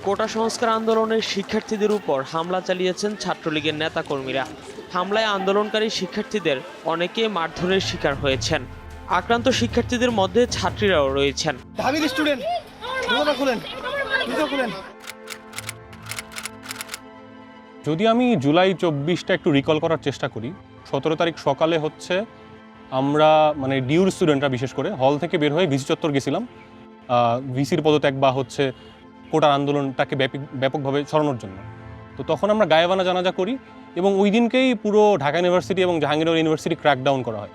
কোটা সংস্কার আন্দোলনের শিক্ষার্থীদের উপর হামলা চালিয়েছেন ছাত্রলীগের নেতাকর্মীরা। হামলায় আন্দোলনকারী শিক্ষার্থীদের অনেকে মারধরের শিকার হয়েছেন। আক্রান্ত শিক্ষার্থীদের মধ্যে ছাত্রীরাও রয়েছেন। যদি আমি জুলাই 24টা একটু রিকল করার চেষ্টা করি, 17 তারিখ সকালে হচ্ছে আমরা মানে ডিউর স্টুডেন্টরা বিশেষ করে হল থেকে বের হয়ে ভিসি চত্বর গেছিলাম ভিসির পদত্যাগ বা হচ্ছে কোটার আন্দোলনটাকে ব্যাপকভাবে ছড়ানোর জন্য। তো তখন আমরা গায়েবানা জানাজা করি এবং ওই দিনকেই পুরো ঢাকা ইউনিভার্সিটি এবং জাহাঙ্গীরনগর ইউনিভার্সিটি ক্র্যাকডাউন করা হয়।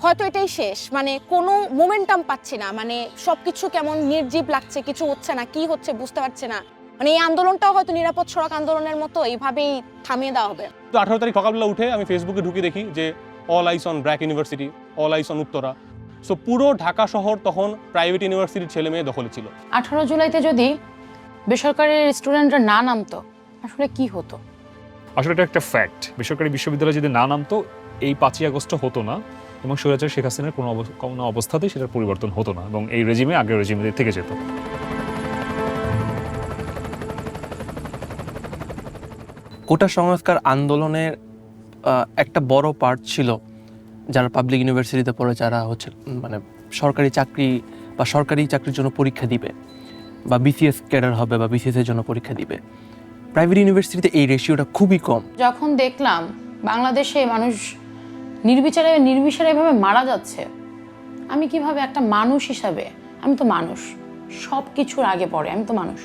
হয়তো এটাই শেষ, মানে কোনো মোমেন্টাম পাচ্ছি না, মানে সবকিছু কেমন নির্জীব লাগছে, কিছু হচ্ছে না, কি হচ্ছে বুঝতে পারছি না। মানে এই আন্দোলনটাও হয়তো নিরাপদ সড়ক আন্দোলনের মতো এইভাবেই থামিয়ে দেওয়া হবে। তো 18 তারিখ সকালবেলা উঠে আমি ফেসবুকে ঢুকে দেখি যে all ice on BRAC university, all ice on Uttara. So পুরো ঢাকা শহর তখন প্রাইভেট ইউনিভার্সিটির ছেলে মেয়ে দখলে ছিল। 18 জুলাইতে যদি বেসরকারি স্টুডেন্টরা না নামতো আসলে কি হতো? আসলে এটা একটা ফ্যাক্ট। বেসরকারি বিশ্ববিদ্যালয় যদি না নামতো এই 5ই আগস্ট হতো না এবং স্বৈরাচার শেখ হাসিনার কোনো অবস্থাতেই সেটার পরিবর্তন হতো না এবং এই রেজিমে আগের রেজিমে থেকে যেত। কোটা সংস্কার আন্দোলনের একটা বড় পার্ট ছিল যারা পাবলিক ইউনিভার্সিটিতে পড়ে, যারা হচ্ছে মানে সরকারি চাকরি বা সরকারি চাকরির জন্য পরীক্ষা দিবে বা বিসিএস ক্যাডার হবে বা বিসিএস এর জন্য পরীক্ষা দিবে। প্রাইভেট ইউনিভার্সিটিতে এই রেশিওটা খুবই কম। যখন দেখলাম বাংলাদেশে মানুষ নির্বিচারে এভাবে মারা যাচ্ছে, আমি কিভাবে একটা মানুষ হিসাবে, আমি তো মানুষ, সব কিছুর আগে পড়ে আমি তো মানুষ,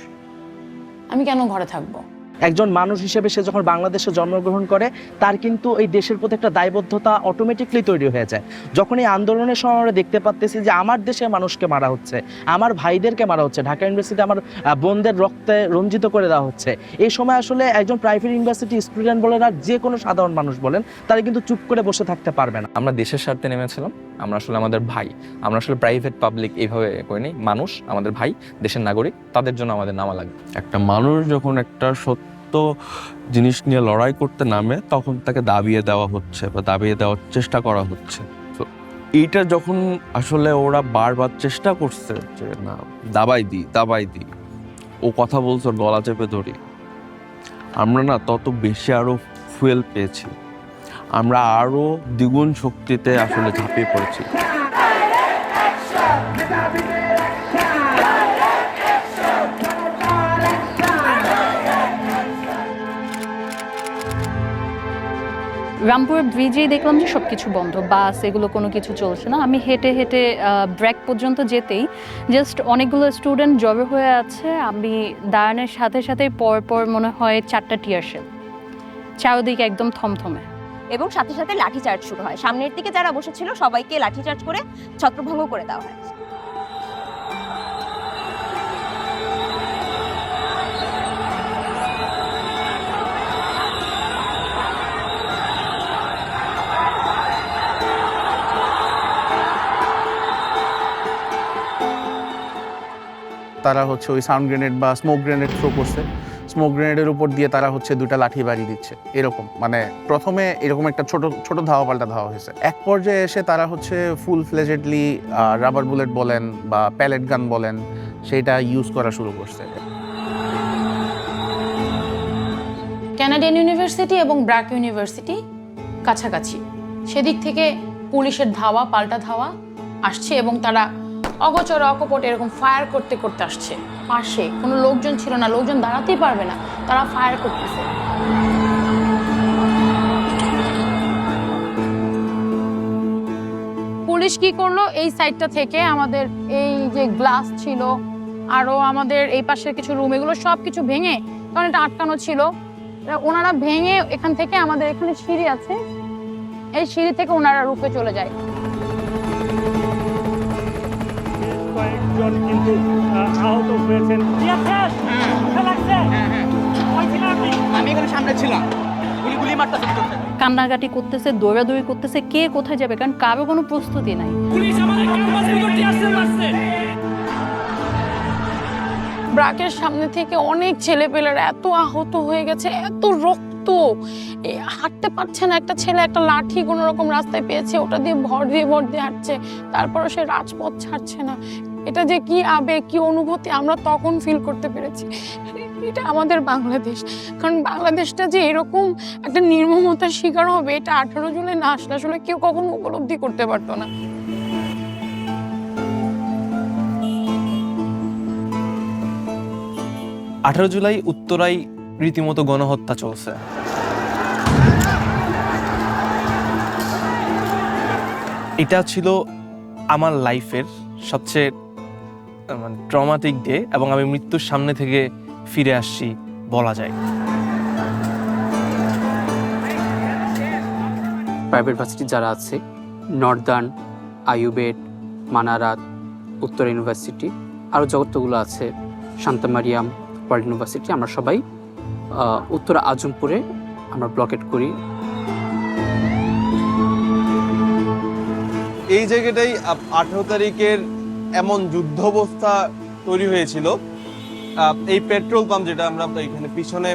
আমি কেন ঘরে থাকবো? একজন মানুষ হিসেবে সে যখন বাংলাদেশে জন্মগ্রহণ করে তার কিন্তু এই দেশের প্রতি একটা দায়বদ্ধতা অটোমেটিকলি তৈরি হয়ে যায়। যখন এই আন্দোলনের সময় আমরা দেখতে পাচ্ছি যে আমার দেশে মানুষকে মারা হচ্ছে, আমার ভাইদেরকে মারা হচ্ছে, ঢাকা ইউনিভার্সিটি আমার বোনদের রক্তে রঞ্জিত করে দেওয়া হচ্ছে, এই সময় আসলে একজন প্রাইভেট ইউনিভার্সিটি স্টুডেন্ট বলেন আর যে কোনো সাধারণ মানুষ বলেন তারা কিন্তু চুপ করে বসে থাকতে পারবে না। আমরা দেশের স্বার্থে নেমেছিলাম, আমরা আসলে আমাদের ভাই, আমরা আসলে প্রাইভেট পাবলিক এইভাবে করিনি, মানুষ আমাদের ভাই, দেশের নাগরিক, তাদের জন্য আমাদের নামা লাগবে। একটা মানুষ যখন একটা সত্য জিনিস নিয়ে লড়াই করতে নামে তখন তাকে দাবিয়ে দেওয়া হচ্ছে বা দাবিয়ে দেওয়ার চেষ্টা করা হচ্ছে। তো এইটা যখন আসলে ওরা বারবার চেষ্টা করছে যে না দাবাই দিই, ও কথা বলছে গলা চেপে ধরি, আমরা না তত বেশি আরো ফুয়েল পেয়েছি, আমরা আরো দ্বিগুণ শক্তিতে আসলে ঝাঁপিয়ে পড়েছি। রামপুরের ব্রিজেই দেখলাম যে সব কিছু বন্ধ, বাস এগুলো কোনো কিছু চলছে না। আমি হেঁটে হেঁটে ব্র্যাক পর্যন্ত যেতেই জাস্ট অনেকগুলো স্টুডেন্ট জড়ো হয়ে আছে। আমি দাঁড়ানোর সাথে সাথে পর মনে হয় 4টা টিয়ার শেল, চারদিকে একদম থমথমে, এবং সাথে সাথে লাঠিচার্জ শুরু হয়। সামনের দিকে যারা বসেছিল সবাইকে লাঠিচার্জ করে ছত্রভঙ্গ করে দেওয়া হয়। তারা হচ্ছে ওই সাউন্ড গ্রেনেড বা স্মোক গ্রেনেড থ্রো করছে, স্মোক গ্রেনেডের উপর দিয়ে তারা হচ্ছে 2টা লাঠি বাড়ি দিচ্ছে। এরকম মানে প্রথমে এরকম একটা ছোট ধাওয়া পাল্টা ধাওয়া হয়েছে। এক পর্যায়ে এসে তারা হচ্ছে ফুল ফ্লেজেডলি রাবার বুলেট বলেন বা প্যালেট গান বলেন সেটা ইউজ করা শুরু করছে। কানাডিয়ান ইউনিভার্সিটি এবং ব্র্যাক ইউনিভার্সিটি কাছাকাছি, সেদিক থেকে পুলিশের ধাওয়া পাল্টা ধাওয়া আসছে এবং তারা অগোচর অকপট এরকম ফায়ার করতে করতে আসছে। পাশে কোনো লোকজন ছিল না, লোকজন দাঁড়াতেই পারবে না, তারা ফায়ার করতেছে। পুলিশ কি করলো, এই সাইডটা থেকে আমাদের এই যে গ্লাস ছিল আরো আমাদের এই পাশের কিছু রুম, এগুলো সব কিছু ভেঙে, কারণ এটা আটকানো ছিল, ওনারা ভেঙে এখান থেকে আমাদের এখানে সিঁড়ি আছে, এই সিঁড়ি থেকে ওনারা রুফে চলে যায়। কিন্তু আহত হয়েছেন। আমি এখানে সামনে ছিলাম, গুলি গুলি মারতেছে কান্নাকাটি করতেছে, দৌড়াদৌড়ি করতেছে, কে কোথায় যাবে, কারণ কারো কোনো প্রস্তুতি নাই। ব্রাকের সামনে থেকে অনেক ছেলেপেলেরা এত আহত হয়ে গেছে, এত রক্ত, হাঁটতে পারছে না। একটা ছেলে একটা লাঠি কোনো রকম রাস্তায় পেয়েছে, ওটা দিয়ে ভর দিয়ে হাঁটছে, তারপরে সে রাজপথ ছাড়ছে না। এটা যে কি আবেগ, কি অনুভূতি আমরা তখন ফিল করতে পেরেছি। এটা আমাদের বাংলাদেশ, কারণ বাংলাদেশটা যে এরকম একটা নির্মমতার শিকার হবে এটা 18 জুলাই না আসলে আসলে কেউ কখনো উপলব্ধি করতে পারতো না। 18 জুলাই উত্তরায় রীতিমতো গণহত্যা চলছে। এটা ছিল আমার লাইফের সবচেয়ে ট্রমাটিক ডে, এবং আমি মৃত্যুর সামনে থেকে ফিরে আসছি বলা যায়। প্রাইভেট ভার্সিটি যারা আছে, নর্দার্ন, আইউবেট, মানারাত, উত্তর ইউনিভার্সিটি, আরও যতগুলো আছে, শান্তা মারিয়াম, ওয়ার্ল্ড ইউনিভার্সিটি, আমরা সবাই উত্তর আজমপুরে আমরা ব্লকেট করি। এই জায়গাটাই 18 তারিখের এমন যুদ্ধাবস্থা তৈরি হয়েছিল। এই পেট্রোল পাম্প যেটা আমরা এখানে পিছনে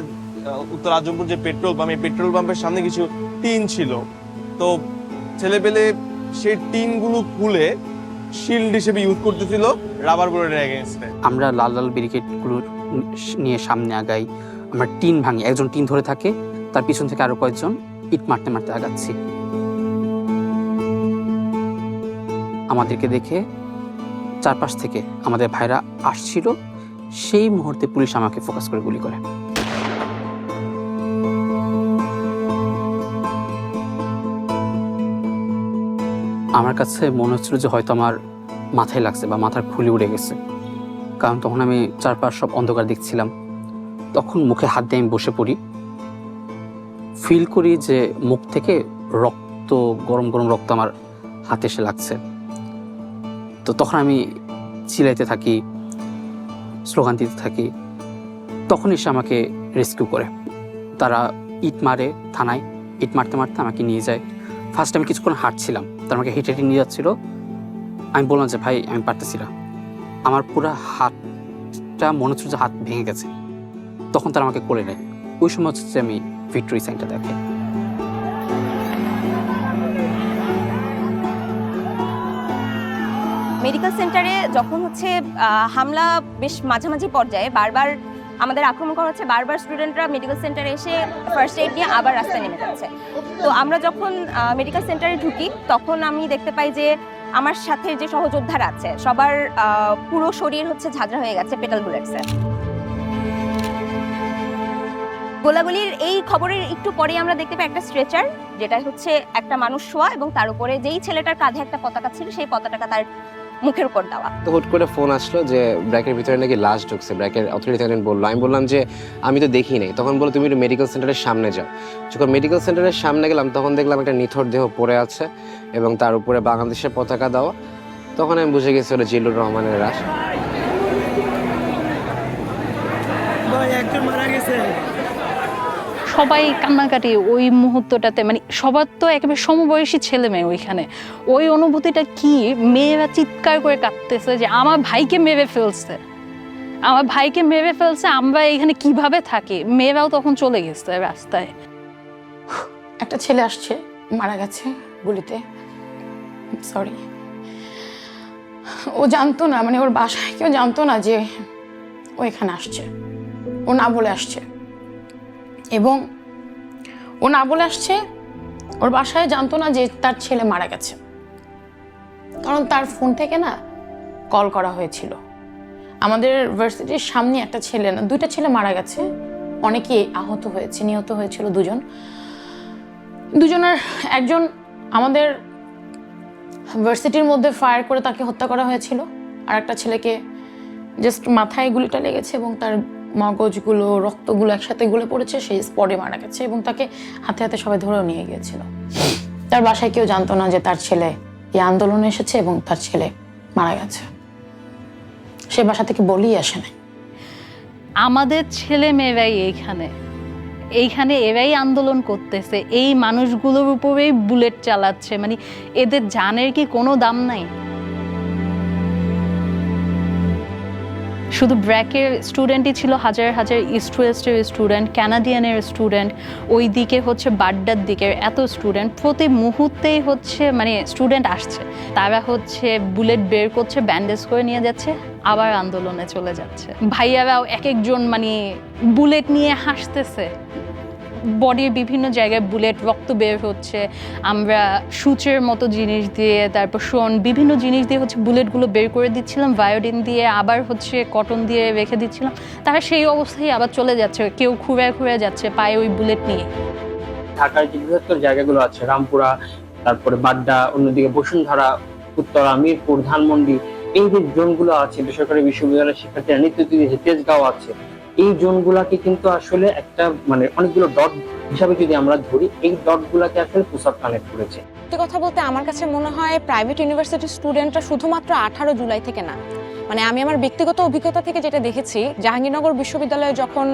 উত্তর আজমপুর যে পেট্রোল পাম্প, এই পেট্রোল পাম্পের সামনে কিছু টিন ছিল। তো ছেলেপেলে সেই টিনগুলো খুলে শিল্ড হিসেবে ইউজ করতেছিল রাবার বুলেটের এগেইনস্টে। আমরা লাল লাল ব্যারিকেডগুলো নিয়ে সামনে আগাই, আমরা টিন ভাঙি, একজন টিন ধরে থাকে, তার পিছন থেকে আরো কয়েকজন ইট মারতে মারতে আগাচ্ছি। আমাদেরকে দেখে চারপাশ থেকে আমাদের ভাইরা আসছিল, সেই মুহূর্তে পুলিশ আমাকে ফোকাস করে গুলি করে। আমার কাছে মনে হচ্ছিল যে হয়তো আমার মাথায় লাগছে বা মাথার খুলি উড়ে গেছে, কারণ তখন আমি চারপাশ সব অন্ধকার দেখছিলাম। তখন মুখে হাত দিয়ে আমি বসে পড়ি, ফিল করি যে মুখ থেকে রক্ত, গরম গরম রক্ত আমার হাতে এসে লাগছে। তো তখন আমি চিল্লাইতে থাকি, স্লোগান দিতে থাকি। তখন এসে আমাকে রেস্কিউ করে, তারা ইট মারে থানায়, ইট মারতে মারতে আমাকে নিয়ে যায়। ফার্স্ট আমি কিছুক্ষণ হাঁটছিলাম, তারা আমাকে হেঁটে হেঁটে নিয়ে যাচ্ছিল। আমি বললাম যে ভাই আমি পারতেছি না, আমার পুরো হাতটা মনে হচ্ছে যে হাত ভেঙে গেছে। তখন তারা আমাকে কোলে নেয়। ওই সময় হচ্ছে আমি ভিক্টোরি সাইনটা দেখে। মেডিকেল সেন্টারে যখন হচ্ছে হামলা বেশ মাঝামাঝি পর্যায়ে বারবার আমাদের আক্রমণ করা হচ্ছে, বারবার স্টুডেন্টরা মেডিকেল সেন্টারে এসে ফার্স্ট এইড নিয়ে আবার রাস্তায় নেমে যাচ্ছে। তো আমরা যখন মেডিকেল সেন্টারে ঢুকি তখন আমি দেখতে পাই যে আমার সাথে যে সহযোদ্ধারা আছে সবার পুরো শরীর হচ্ছে ঝাঁঝরা হয়ে গেছে পেটাল বুলেটসে। গোলাগুলির এই খবরের একটু পরেই আমরা দেখতে পাই একটা স্ট্রেচার, যেটা হচ্ছে একটা মানুষ শোয়া, এবং তার উপরে যেই ছেলেটার কাঁধে একটা পতাকা ছিল সেই পতাকাটা তার মুখের উপর দেওয়া। তো হুট করে ফোন আসলো যে ব্র্যাকের ভিতরে নাকি লাশ ঢুকছে। ব্র্যাকের অথরিটি বললো, আমি বললাম যে আমি তো দেখি নাই। তখন বললো তুমি একটু মেডিকেল সেন্টারের সামনে যাও। যখন মেডিকেল সেন্টারের সামনে গেলাম তখন দেখলাম একটা নিথর দেহ পড়ে আছে এবং তার উপরে বাংলাদেশের পতাকা দেওয়া। তখন আমি বুঝে গেছি ওটা জিল্লুর রহমানের লাশ। সবাই কান্নাকাটি ওই মুহূর্তটাতে, মানে সবার তো একেবারে সমবয়সী ছেলে মেয়ে ওইখানে। ওই অনুভূতিটা কি, মেয়েরা চিৎকার করে কাঁদতেছে যে আমার ভাইকে মেরে ফেলছে, আমার ভাইকে মেরে ফেলছে, আমরা এখানে কিভাবে থাকি। মেয়েরাও তখন চলে গেছে রাস্তায়। একটা ছেলে আসছে, মারা গেছে গুলিতে, সরি। ও জানতো না, মানে ওর বাসায় কেউ জানতো না যে ও এখানে আসছে, ও না বলে আসছে। এবং ও না বলে আসছে, ওর বাসায় জানতো না যে তার ছেলে মারা গেছে, কারণ তার ফোন থেকে না কল করা হয়েছিল। আমাদের ভার্সিটির সামনে একটা ছেলে না, দুইটা ছেলে মারা গেছে, অনেকে আহত হয়েছে, নিহত হয়েছিল দুজনের একজন আমাদের ভার্সিটির মধ্যে ফায়ার করে তাকে হত্যা করা হয়েছিল, আর একটা ছেলেকে জাস্ট মাথায় গুলিটা লেগেছে এবং তার মগজগুলো, রক্তগুলো একসাথে গলে পড়েছে, সেই স্পটে মারা গেছে এবং তাকে হাতে হাতে সবাই ধরেও নিয়ে গিয়েছিল। তার বাসায় কেউ জানতো না যে তার ছেলে এই আন্দোলনে এসেছে এবং তার ছেলে মারা গেছে। সে বাসা থেকে বলেই আসে না। আমাদের ছেলে মেয়েরাই এইখানে, এইখানে এরাই আন্দোলন করতেছে, এই মানুষগুলোর উপরেই বুলেট চালাচ্ছে, মানে এদের জানের কি কোনো দাম নাই? শুধু ব্র্যাকের স্টুডেন্টই ছিল হাজার হাজার, ইস্ট ওয়েস্টের স্টুডেন্ট, ক্যানাডিয়ানের স্টুডেন্ট, ওই দিকে হচ্ছে বাড্ডার দিকের এত স্টুডেন্ট, প্রতি মুহূর্তেই হচ্ছে মানে স্টুডেন্ট আসছে, তারা হচ্ছে বুলেট বের করছে, ব্যান্ডেজ করে নিয়ে যাচ্ছে, আবার আন্দোলনে চলে যাচ্ছে। ভাইয়ারাও এক একজন মানে বুলেট নিয়ে হাসতেছে, বডির বিভিন্ন জায়গায় বুলেট, রক্ত বের হচ্ছে, আমরা সূচের মতো জিনিস দিয়ে, তারপর বিভিন্ন জিনিস দিয়ে হচ্ছে বুলেটগুলো বের করে দিচ্ছিলাম, বায়োডিন দিয়ে, আবার হচ্ছে কটন দিয়ে রেখে দিচ্ছিলাম, তারা সেই অবস্থায় আবার চলে যাচ্ছে, কেউ খুঁড়ে যাচ্ছে পায়ে ওই বুলেট নিয়ে। ঢাকার যে বৃহত্তর জায়গাগুলো আছে, রামপুরা, তারপরে বাড্ডা, অন্যদিকে বসুন্ধরা, উত্তরা, মিরপুর, ধানমন্ডি, এই যে জোনগুলো আছে বেসরকারি বিশ্ববিদ্যালয়ের শিক্ষার্থীরা নিত্য তেজগাঁও আছে, এই জোনগুলাকে কিন্তু আসলে একটা মানে অনেকগুলো ডট হিসাবে যদি আমরা ধরি, এই ডটগুলাকে আসলে পুসআপ কানেক্ট করেছে। সত্যি কথা বলতে আমার কাছে মনে হয় প্রাইভেট ইউনিভার্সিটির স্টুডেন্টরা শুধুমাত্র 18 জুলাই থেকে না, মানে আমি আমার ব্যক্তিগত অভিজ্ঞতা থেকে যেটা দেখেছি, জাহাঙ্গীরনগর বিশ্ববিদ্যালয়ে যখন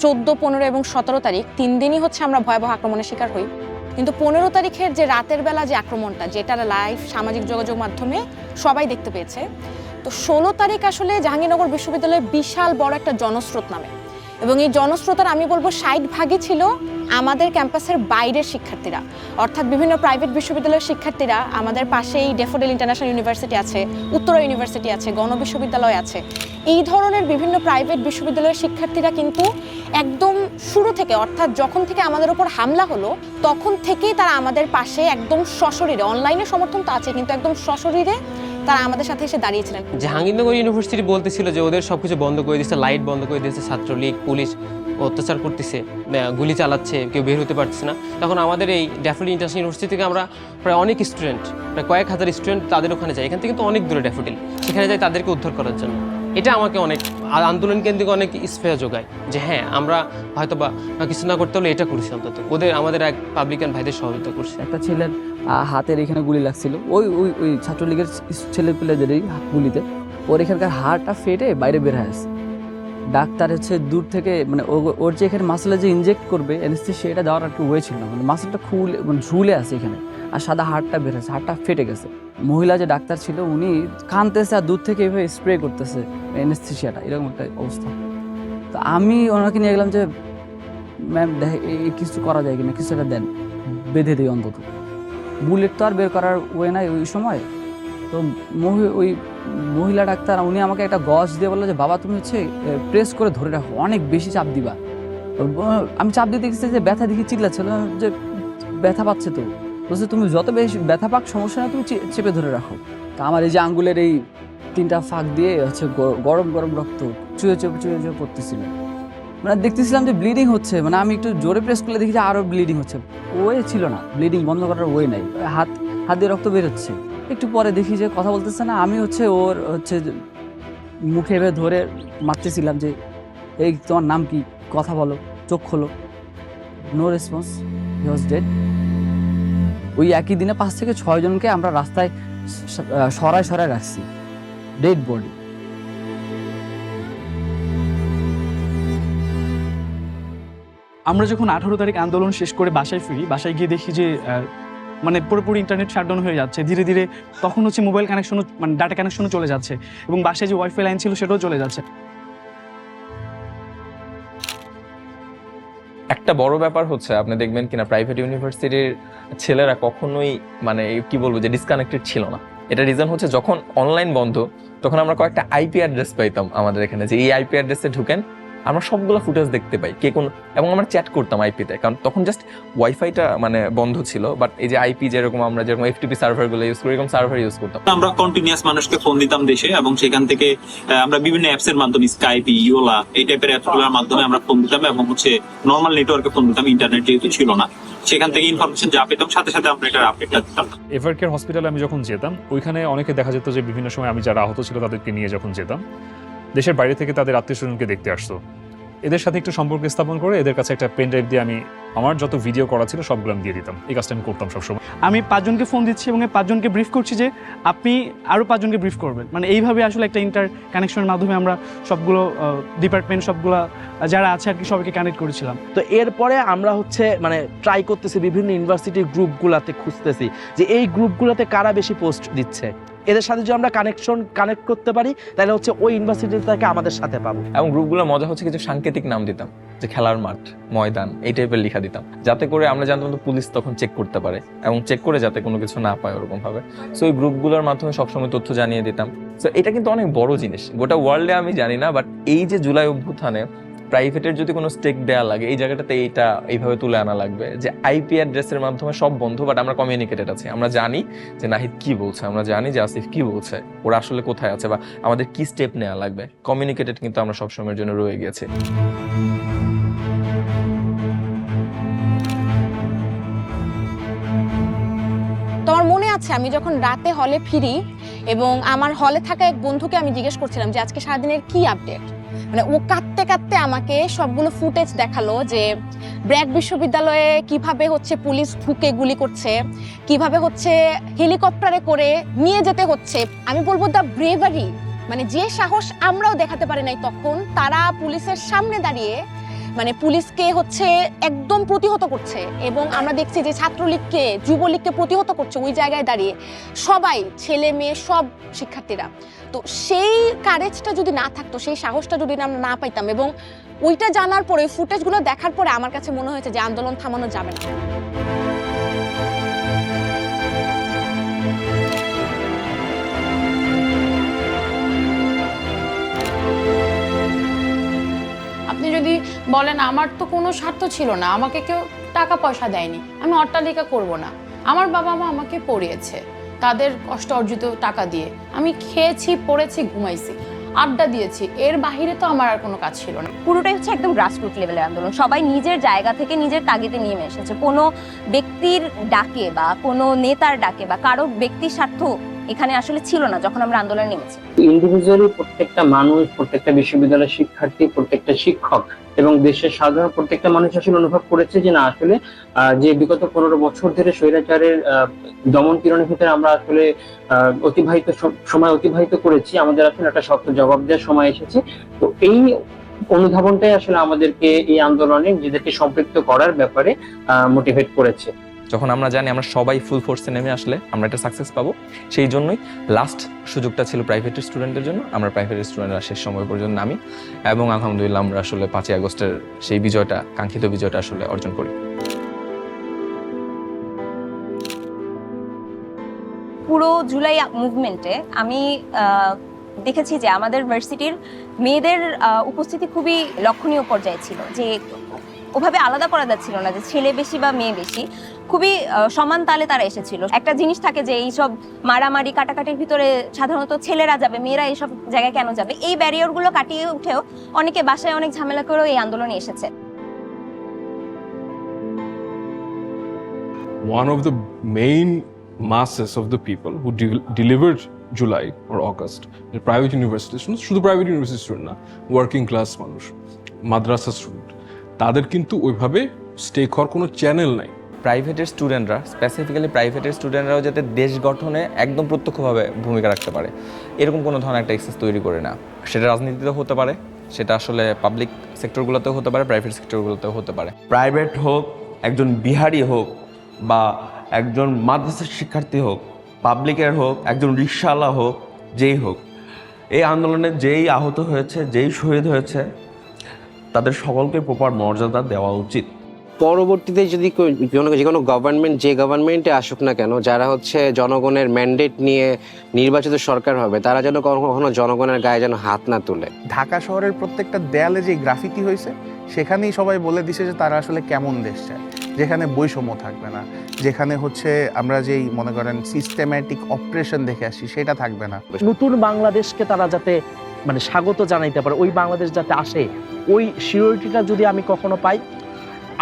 14, 15 এবং 17 তারিখ 3 দিনই হচ্ছে আমরা ভয়াবহ আক্রমণের শিকার হই, কিন্তু 15 তারিখের যে রাতের বেলা যে আক্রমণটা, যেটা লাইভ সামাজিক যোগাযোগ মাধ্যমে সবাই দেখতে পেয়েছে, তো 16 তারিখ আসলে জাহাঙ্গীরনগর বিশ্ববিদ্যালয়ে বিশাল বড় একটা জনস্রোত নামে, এবং এই জনস্রোতার আমি বলবো 60% ছিল আমাদের ক্যাম্পাসের বাইরের শিক্ষার্থীরা, অর্থাৎ বিভিন্ন প্রাইভেট বিশ্ববিদ্যালয়ের শিক্ষার্থীরা। আমাদের পাশেই ড্যাফোডিল ইন্টারন্যাশনাল ইউনিভার্সিটি আছে, উত্তরা ইউনিভার্সিটি আছে, গণবিশ্ববিদ্যালয় আছে, এই ধরনের বিভিন্ন প্রাইভেট বিশ্ববিদ্যালয়ের শিক্ষার্থীরা কিন্তু একদম শুরু থেকে, অর্থাৎ যখন থেকে আমাদের উপর হামলা হলো তখন থেকেই তারা আমাদের পাশে একদম সশরীরে, অনলাইনে সমর্থন তো আছে কিন্তু একদম সশরীরে তারা আমাদের সাথে এসে দাঁড়িয়েছিলেন। জাহাঙ্গীরনগর ইউনিভার্সিটি বলতেছিল যে ওদের সবকিছু বন্ধ করে দিচ্ছে, লাইট বন্ধ করে দিচ্ছে, ছাত্রলীগ পুলিশ অত্যাচার করতেছে, গুলি চালাচ্ছে, কেউ বের হতে পারতেছে না। তখন আমাদের এই ড্যাফোডিল ইন্টারন্যাশনাল ইউনিভার্সিটি থেকে আমরা প্রায় অনেক স্টুডেন্ট, প্রায় কয়েক হাজার স্টুডেন্ট তাদের ওখানে যায়, এখান থেকে তো অনেক দূরে ড্যাফোডিল, সেখানে যাই তাদেরকে উদ্ধার করার জন্য। এটা আমাকে অনেক আন্দোলন কেন্দ্রিক অনেক স্পেয়ার যোগায় যে হ্যাঁ আমরা হয়তো বা কিছু না করতে হলে এটা করছি, অন্তত ওদের আমাদের এক পাবলিকান ভাইদের সহযোগিতা করছে। একটা ছেলের হাতের এখানে গুলি লাগছিল, ওই ওই ওই ছাত্রলীগের ছেলে পেলেদেরই গুলিতে, ওর এখানকার হাড়টা ফেটে বাইরে বের হয়ে আসে। ডাক্তার হচ্ছে দূর থেকে মানে ওর যে এখানে মাসেলে যে ইনজেক্ট করবে অ্যানেস্থেসিয়া, এটা দেওয়ার একটু ওয়ে ছিল না, মানে মাসেলটা খুলে মানে ঝুলে আছে এখানে, আর সাদা হাড়টা বের হয়েছে, হাড়টা ফেটে গেছে। মহিলা যে ডাক্তার ছিল উনি কাঁদতেছে আর দূর থেকে এভাবে স্প্রে করতেছে অ্যানেস্থেসিয়াটা, এরকম একটা অবস্থা। তো আমি ওনাকে নিয়ে গেলাম যে ম্যাম দেখে এই কিছু করা যায় কিনা, কিছু একটা দেন, বেঁধে দিই অন্তত। বুলেট তো আর বের করার ওয়ে নাই ওই সময়। তো ওই মহিলা ডাক্তার উনি আমাকে একটা গজ দিয়ে বললো যে বাবা তুমি হচ্ছে প্রেস করে ধরে রাখো, অনেক বেশি চাপ দিবা। আমি চাপ দিতে গেছি যে ব্যথা দেখি চিল্লাচ্ছিল যে ব্যথা পাচ্ছে, তো বলছে তুমি যত বেশি ব্যথা পাক সমস্যা না, তুমি চেপে ধরে রাখো। তা আমার এই যে আঙ্গুলের এই 3টা ফাঁক দিয়ে হচ্ছে গরম গরম রক্ত চুয়ে চুয়ে পড়তেছিল, মানে দেখতেছিলাম যে ব্লিডিং হচ্ছে, মানে আমি একটু জোরে প্রেস করলে দেখি যে আরও ব্লিডিং হচ্ছে, ওয়ে ছিল না, ব্লিডিং বন্ধ করার ওয়ে নাই, হাত দিয়ে রক্ত বের হচ্ছে। একটু পরে দেখি যে কথা বলতেছে না, আমি হচ্ছে ওর হচ্ছে মুখে এভাবে ধরে মারতেছিলাম যে এই তোমার নাম কি, কথা বলো, চোখ খোলো, no response, he was dead. ওই একই দিনে 5 থেকে 6 জনকে আমরা রাস্তায় সরায় রাখছি, ডেড বডি। আমরা যখন 18 তারিখ আন্দোলন শেষ করে বাসায় ফিরি, বাসায় গিয়ে দেখি যে মানে পুরোপুরি ইন্টারনেট শাটডাউন হয়ে যাচ্ছে ধীরে ধীরে। তখন হচ্ছে মোবাইল কানেকশনও মানে ডাটা কানেকশনও চলে যাচ্ছে, এবং বাসায় যে ওয়াইফাই লাইন ছিল সেটাও চলে যাচ্ছে। একটা বড় ব্যাপার হচ্ছে আপনি দেখবেন কিনা প্রাইভেট ইউনিভার্সিটির ছেলেরা কখনোই মানে কি বলবো যে ডিসকানেক্টেড ছিল না। এটা রিজন হচ্ছে যখন অনলাইন বন্ধ তখন আমরা কয়েকটা আইপি অ্যাড্রেস পাইতাম আমাদের এখানে, যে এই আইপি অ্যাড্রেসে ঢুকেন, আমরা সবগুলো ফুটেজ দেখতে পাই কে কোন, এবং আমরা চ্যাট করতাম আইপিতে, কারণ তখন জাস্ট ওয়াইফাইটা মানে বন্ধ ছিল, বাট এই যে আইপি যেরকম আমরা যেরকম এফটিপি সার্ভারগুলো ইউজ করি, এরকম সার্ভার ইউজ করতাম। আমরা কন্টিনিউয়াস মানুষকে ফোন দিতাম দেশে, এবং সেখান থেকে আমরা বিভিন্ন অ্যাপসের মাধ্যমে স্কাইপ, ইওলা এই টাইপের অ্যাপসগুলোর মাধ্যমে আমরা ফোন দিতাম, এবং হচ্ছে নর্মাল নেটওয়ার্কে ফোন দিতাম, ইন্টারনেট যেহেতু ছিল না, সেখান থেকে ইনফরমেশন যা পেতাম সাথে সাথে আমরা এটার আপডেটটা দিতাম। এভারকেয়ার হসপিটালে আমি যখন যেতাম, ওইখানে অনেকে দেখা যেত যে বিভিন্ন সময় আমি যারা আহত ছিল তাদেরকে নিয়ে যখন যেতাম, দেশের বাইরে থেকে তাদের আত্মীয় স্বজনকে দেখতে আসতো, এদের সাথে একটু সম্পর্ক স্থাপন করে এদের কাছে একটা পেন ড্রাইভ দিয়ে আমি আমার যত ভিডিও করা ছিল সবগুলো আমি দিয়ে দিতাম। এই কাজটা আমি করতাম সবসময়। আমি 5 জনকে ফোন দিচ্ছি এবং এই 5 জনকে ব্রিফ করছি যে আপনি আরও 5 জনকে ব্রিফ করবেন। মানে এইভাবে আসলে একটা ইন্টার কানেকশনের মাধ্যমে আমরা সবগুলো ডিপার্টমেন্ট সবগুলো যারা আছে আর কি সবাইকে কানেক্ট করেছিলাম। তো এরপরে আমরা হচ্ছে মানে ট্রাই করতেছি বিভিন্ন ইউনিভার্সিটির গ্রুপগুলোতে খুঁজতেছি যে এই গ্রুপগুলোতে কারা বেশি পোস্ট দিচ্ছে, এদের সাথে যদি আমরা কানেক্ট করতে পারি তাহলে হচ্ছে ওই ইউনিভার্সিটি থেকে আমাদের সাথে পাবো। এবং গ্রুপগুলোর মজা হচ্ছে কিছু সাংকেতিক নাম দিতাম, যে খেলার মাঠ, ময়দান, এই টাইপের লেখা দিতাম, যাতে করে আমরা জানতাম তো পুলিশ তখন চেক করতে পারে এবং চেক করে যাতে কোনো কিছু না পায় ওরকম ভাবে। সো ওই গ্রুপগুলোর মাধ্যমে সবসময় তথ্য জানিয়ে দিতাম। সো এটা কিন্তু অনেক বড় জিনিস, গোটা ওয়ার্ল্ডে আমি জানি না, বাট এই যে জুলাই অভ্যুত্থানে প্রাইভেটের যদি কোনো স্টেক দেওয়া লাগে এই জায়গাটাতে এইটা এইভাবে তুলে আনা লাগবে যে আইপি অ্যাড্রেসের মাধ্যমে সব বন্ধ, বাট আমরা কমিউনিকেটেড আছি, আমরা জানি যে নাহিদ কি বলছে, আমরা জানি যে আসিফ কি বলছে, ওরা আসলে কোথায় আছে বা আমাদের কি স্টেপ নেওয়া লাগবে। কমিউনিকেটেড কিন্তু আমরা সবসময়ের জন্য রয়ে গেছি। তো আমার মনে আছে আমি যখন রাতে হলে ফিরি এবং আমার হলে থাকা এক বন্ধুকে আমি জিজ্ঞেস করছিলাম যে আজকে সারাদিনের কি আপডেট। মানে ও কাঁদতে কাঁদতে আমাকে সবগুলো ফুটেজ দেখালো যে ব্র্যাক বিশ্ববিদ্যালয়ে কিভাবে হচ্ছে পুলিশ ঢুকে গুলি করছে, কিভাবে হচ্ছে হেলিকপ্টারে করে নিয়ে যেতে হচ্ছে। আমি বলবো দ্য ব্রেভারি, মানে যে সাহস আমরাও দেখাতে পারি নাই তখন, তারা পুলিশের সামনে দাঁড়িয়ে মানে পুলিশকে হচ্ছে একদম প্রতিহত করছে। এবং আমরা দেখছি যে ছাত্রলীগকে, যুবলীগকে প্রতিহত করছে ওই জায়গায় দাঁড়িয়ে সবাই, ছেলে মেয়ে সব শিক্ষার্থীরা। তো সেই কারেজটা যদি না থাকতো, সেই সাহসটা যদি আমরা না পাইতাম, এবং ওইটা জানার পরে ফুটেজগুলো দেখার পরে আমার কাছে মনে হয়েছে যে আন্দোলন থামানো যাবে না। আপনি যদি বলেন আমার তো কোনো স্বার্থ ছিল না, আমাকে কেউ টাকা পয়সা দেয়নি, আমি অট্টালিকা করব না, আমার বাবা মা আমাকে পড়িয়েছে তাদের কষ্ট অর্জিত টাকা দিয়ে, আমি খেয়েছি, পড়েছি, ঘুমাইছি, আড্ডা দিয়েছি, এর বাহিরে তো আমার আর কোনো কাজ ছিল না। পুরোটাই হচ্ছে একদম গ্রাসরুট লেভেলের আন্দোলন। সবাই নিজের জায়গা থেকে নিজের তাগিদে নেমে এসেছে, কোনো ব্যক্তির ডাকে বা কোনো নেতার ডাকে বা কারো ব্যক্তির স্বার্থ এখানে আসলে ছিল না যখন আমরা আন্দোলনে নেমেছি। ইন্ডিভিজুয়ালি প্রত্যেকটা মানুষ, প্রত্যেকটা বিশ্ববিদ্যালয়ের শিক্ষার্থী, প্রত্যেকটা শিক্ষক এবং দেশের সাধারণ প্রত্যেকটা মানুষ আসলে অনুভব করেছে যে না আসলে যে বিগত 15 বছর ধরে স্বৈরাচারের দমন পীড়নের ভিতরে আমরা আসলে সময় অতিবাহিত করেছি, আমাদের আসলে একটা শক্ত জবাব দেওয়ার সময় এসেছে। তো এই অনুধাবনটাই আসলে আমাদেরকে এই আন্দোলনে নিজেদেরকে সম্পৃক্ত করার ব্যাপারে মোটিভেট করেছে। যখন আমরা জানি আমরা সবাই ফুল ফোর্সে নেমে আসলে আমরা একটা সাকসেস পাবো, সেই জন্যই লাস্ট সুযোগটা ছিল প্রাইভেটের স্টুডেন্টদের জন্য। আমরা প্রাইভেটের স্টুডেন্টরা শেষ সময় পর্যন্ত নামি এবং আলহামদুলিল্লাহ আমরা আসলে 5ই আগস্টের সেই বিজয়টা, কাঙ্ক্ষিত বিজয়টা আসলে অর্জন করি। পুরো জুলাই মুভমেন্টে আমি দেখেছি যে আমাদের ভার্সিটির মেয়েদের উপস্থিতি খুবই লক্ষণীয় পর্যায়ে ছিল, যে ওভাবে আলাদা করা যাচ্ছিল না যে ছেলে বেশি বা মেয়ে বেশি, খুবই সমান তালে তারা এসেছিল। একটা জিনিস থাকে যে এইসব মারামারি কাটাকাটির ভিতরে সাধারণত ছেলেরা যাবে, মেয়েরা এইসব জায়গায় কেন যাবে, এই ব্যারিয়ারগুলো কাটিয়ে উঠেও অনেকে বাসায় অনেক ঝামেলা করেও এই আন্দোলনে এসেছে। One of the main masses of the people who delivered July or August, the private universities, শুধু প্রাইভেট ইউনিভার্সিটি স্টুডেন্ট না, ওয়ার্কিং ক্লাস মানুষ, মাদ্রাসা স্টুডেন্ট, তাদের কিন্তু ওইভাবে স্টেক হওয়ার কোনো চ্যানেল নাই। প্রাইভেটের স্টুডেন্টরা, স্পেসিফিক্যালি প্রাইভেটের স্টুডেন্টরাও যাতে দেশ গঠনে একদম প্রত্যক্ষভাবে ভূমিকা রাখতে পারে এরকম কোনো ধরনের একটা এক্সেস তৈরি করে না। সেটা রাজনীতিতেও হতে পারে, সেটা আসলে পাবলিক সেক্টরগুলোতেও হতে পারে, প্রাইভেট সেক্টরগুলোতেও হতে পারে। প্রাইভেট হোক, একজন বিহারি হোক বা একজন মাদ্রাসার শিক্ষার্থী হোক, পাবলিকের হোক, একজন রিক্সাওয়ালা হোক, যেই হোক, এই আন্দোলনে যেই আহত হয়েছে, যেই শহীদ হয়েছে, তাদের সকলকে প্রপার মর্যাদা দেওয়া উচিত। পরবর্তীতে যদি যে কোনো গভর্নমেন্ট, যে গভর্নমেন্টে আসুক না কেন, যারা হচ্ছে জনগণের ম্যান্ডেট নিয়ে নির্বাচিত সরকার হবে, তারা যেন কখনো জনগণের গায়ে যেন হাত না তুলে। ঢাকা শহরের প্রত্যেকটা দেয়ালে যে গ্রাফিতি হয়েছে সেখানেই সবাই বলে দিছে যে তারা আসলে কেমন দেশ চায়, যেখানে বৈষম্য থাকবে না, যেখানে হচ্ছে আমরা যেই মনে করেন সিস্টেম্যাটিক অপারেশন দেখে আসি সেটা থাকবে না। নতুন বাংলাদেশকে তারা যাতে মানে স্বাগত জানাইতে পারে, ওই বাংলাদেশ যাতে আসে, ওই সিওরিটিটা যদি আমি কখনো পাই,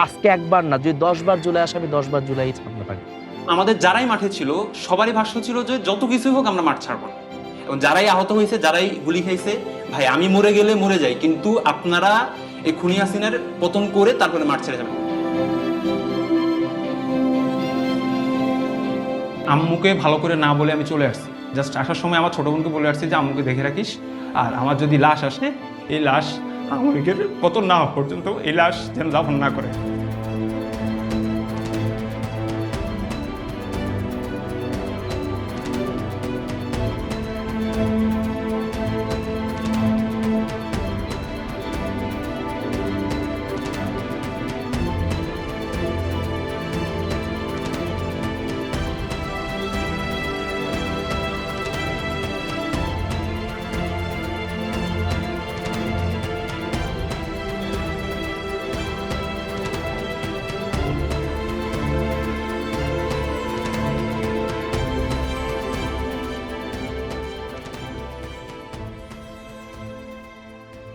আজকে একবার না, যদি 10 বার জুলাই আসে আমি 10 বার জুলাই ছাড়তে পারি। আমাদের যারাই মাঠে ছিল সবারই ভাষ্য ছিল যে যত কিছুই হোক আমরা মাঠ ছাড়বো, এবং যারাই আহত হয়েছে, যারাই গুলি খাইছে, ভাই আমি মরে গেলে মরে যাই, কিন্তু আপনারা এই খুনি হাসিনার পতন করে তারপরে মাঠ ছেড়ে যাবেন। আম্মুকে ভালো করে না বলে আমি চলে আসছি। জাস্ট আসার সময় আমার ছোটো বোনকে বলে আসছি যে আম্মুকে দেখে রাখিস, আর আমার যদি লাশ আসে এই লাশ আওয়ামী লীগের পতন না হওয়া পর্যন্ত এই লাশ যেন দাফন না করে।